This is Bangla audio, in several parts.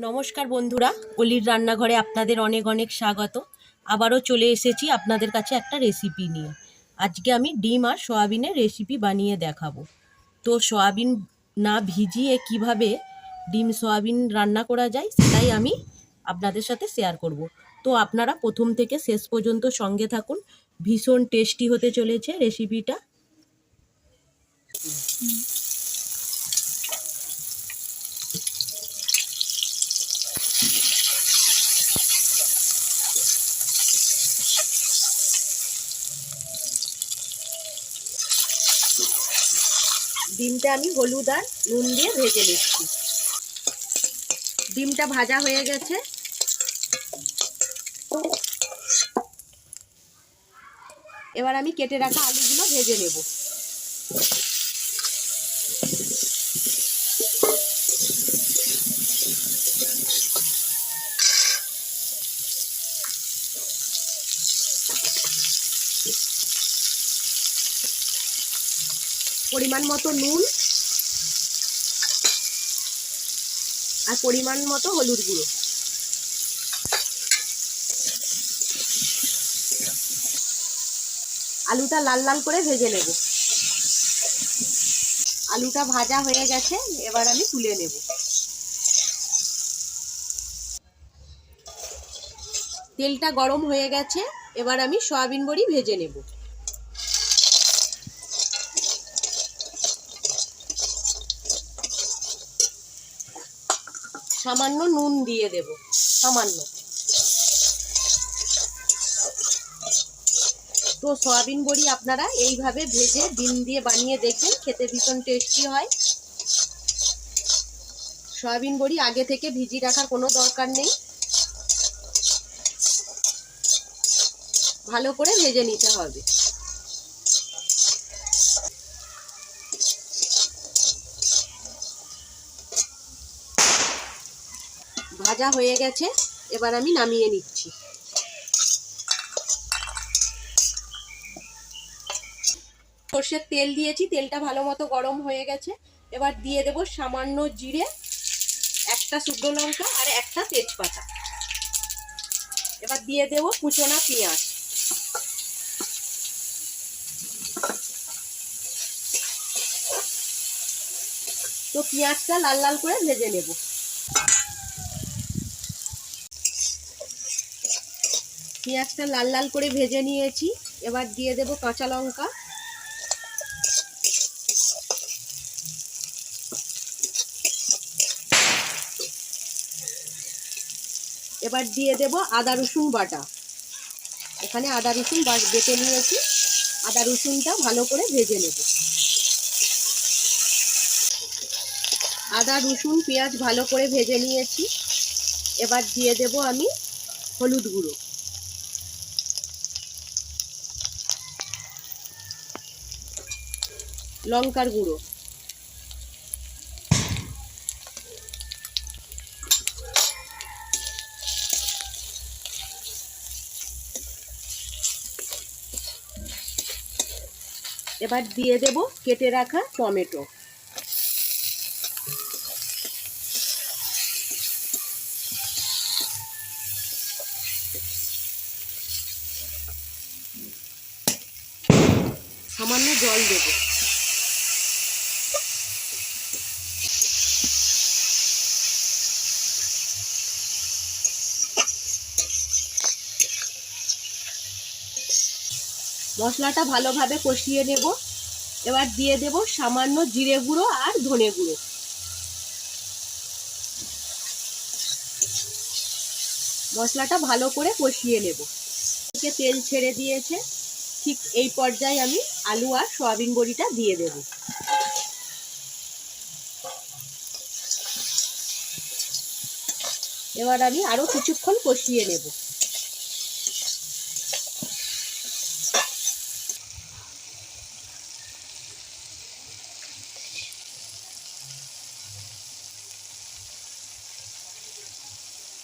নমস্কার বন্ধুরা, অলির রান্নাঘরে আপনাদের অনেক অনেক স্বাগত। আবারও চলে এসেছি আপনাদের কাছে একটা রেসিপি নিয়ে। আজকে আমি ডিম আর সয়াবিনের রেসিপি বানিয়ে দেখাবো। তো সয়াবিন না ভিজিয়ে কিভাবে ডিম সয়াবিন রান্না করা যায় সেটাই আমি আপনাদের সাথে শেয়ার করব। তো আপনারা প্রথম থেকে শেষ পর্যন্ত সঙ্গে থাকুন, ভীষণ টেস্টি হতে চলেছে রেসিপিটা। ডিমটা আমি হলুদ আর নুন দিয়ে ভেজে নিচ্ছি। ডিমটা ভাজা হয়ে গেছে, এবার আমি কেটে রাখা আলুগুলো ভেজে নেব। পরিমাণ মতো নুন আর পরিমাণ মতো হলুদ গুঁড়ো। আলুটা লাল লাল করে ভেজে নেব। আলুটা ভাজা হয়ে গেছে, এবার আমি তুলে নেব। তেলটা গরম হয়ে গেছে, এবার আমি সয়াবিন বড়ি ভেজে নেব। সামান্য নুন দিয়ে দেব, সামান্য। তো সয়াবিন বড়ি আপনারা এইভাবে ভেজে ডিম দিয়ে বানিয়ে দেখবেন, খেতে ভীষণ টেস্টি হয়। সয়াবিন বড়ি আগে থেকে ভিজিয়ে রাখার কোনো দরকার নেই, ভালো করে ভেজে নিতে হবে। ভাজা হয়ে গেছে, এবার আমি নামিয়ে নিচ্ছি। সর্ষের তেল দিয়েছি, তেলটা ভালো মতো গরম হয়ে গেছে। এবার দিয়ে দেব সামান্য জিরে, একটা শুকনো লঙ্কা আর একটা তেজপাতা। এবার দিয়ে দেব কুচনো পেঁয়াজ। তো পেঁয়াজটা লাল লাল করে ভেজে নেব। পেঁয়াজটা লাল লাল করে ভেজে নিয়েছি, এবার দিয়ে দেব কাঁচা লঙ্কা। এবার দিয়ে দেব আদা রসুন বাটা। এখানে আদা রসুন বেটে নিয়েছি, আদা রসুনটা ভালো করে ভেজে নেব। আদা রসুন পেঁয়াজ ভালো করে ভেজে নিয়েছি, এবার দিয়ে দেব আমি হলুদ গুঁড়ো, লঙ্কার গুঁড়ো, এবার দিয়ে দেব কেটে রাখা টমেটো। সামান্য জল দেব। মশলাটা ভালোভাবে কষিয়ে নেব। এবার দিয়ে দেব সামান্য জিরে গুঁড়ো আর ধনে গুঁড়ো। মশলাটা ভালো করে কষিয়ে নেব। তেল ছেড়ে দিয়েছে, ঠিক এই পর্যায়ে আমি আলু আর সয়াবিন বড়িটা দিয়ে দেব। এবার আমি আরো কিছুক্ষণ কষিয়ে নেব।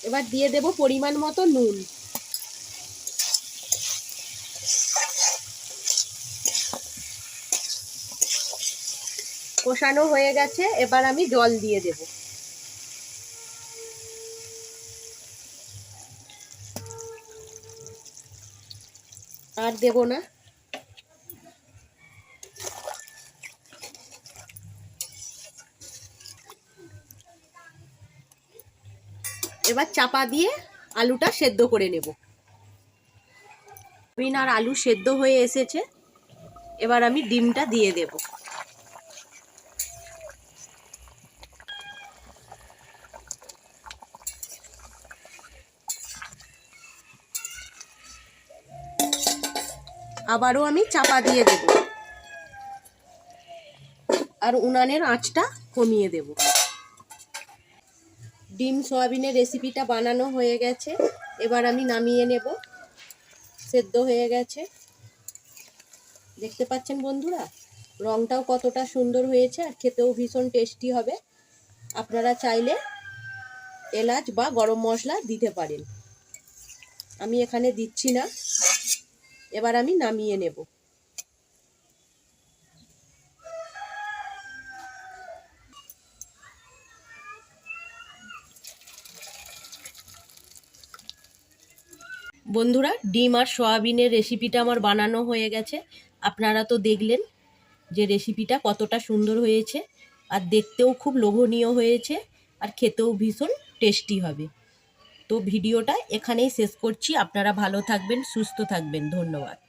এবার দিয়ে দেব পরিমাণ মতো নুন। কষানো হয়ে গেছে, এবার আমি জল দিয়ে দেব। আর দেব না। এবার চাপা দিয়ে আলুটা সেদ্ধ করে নেব। সয়াবিন আর আলু সেদ্ধ হয়ে এসেছে, এবার আমি ডিমটা দিয়ে দেব। আবারও আমি চাপা দিয়ে দেব আর উনানের আঁচটা কমিয়ে দেব। ডিম সয়াবিনের রেসিপিটা বানানো হয়ে গেছে, এবার আমি নামিয়ে নেব। সেদ্ধ হয়ে গেছে, দেখতে পাচ্ছেন বন্ধুরা, রংটাও কতটা সুন্দর হয়েছে আর খেতেও ভীষণ টেস্টি হবে। আপনারা চাইলে এলাচ বা গরম মশলা দিতে পারেন, আমি এখানে দিচ্ছি না। এবার আমি নামিয়ে নেব। বন্ধুরা, ডিম আর সয়াবিনের রেসিপিটা আমার বানানো হয়ে গেছে। আপনারা তো দেখলেন যে রেসিপিটা কতটা সুন্দর হয়েছে আর দেখতেও খুব লোভনীয় হয়েছে আর খেতেও ভীষণ টেস্টি হবে। তো ভিডিওটা এখানেই শেষ করছি। আপনারা ভালো থাকবেন, সুস্থ থাকবেন। ধন্যবাদ।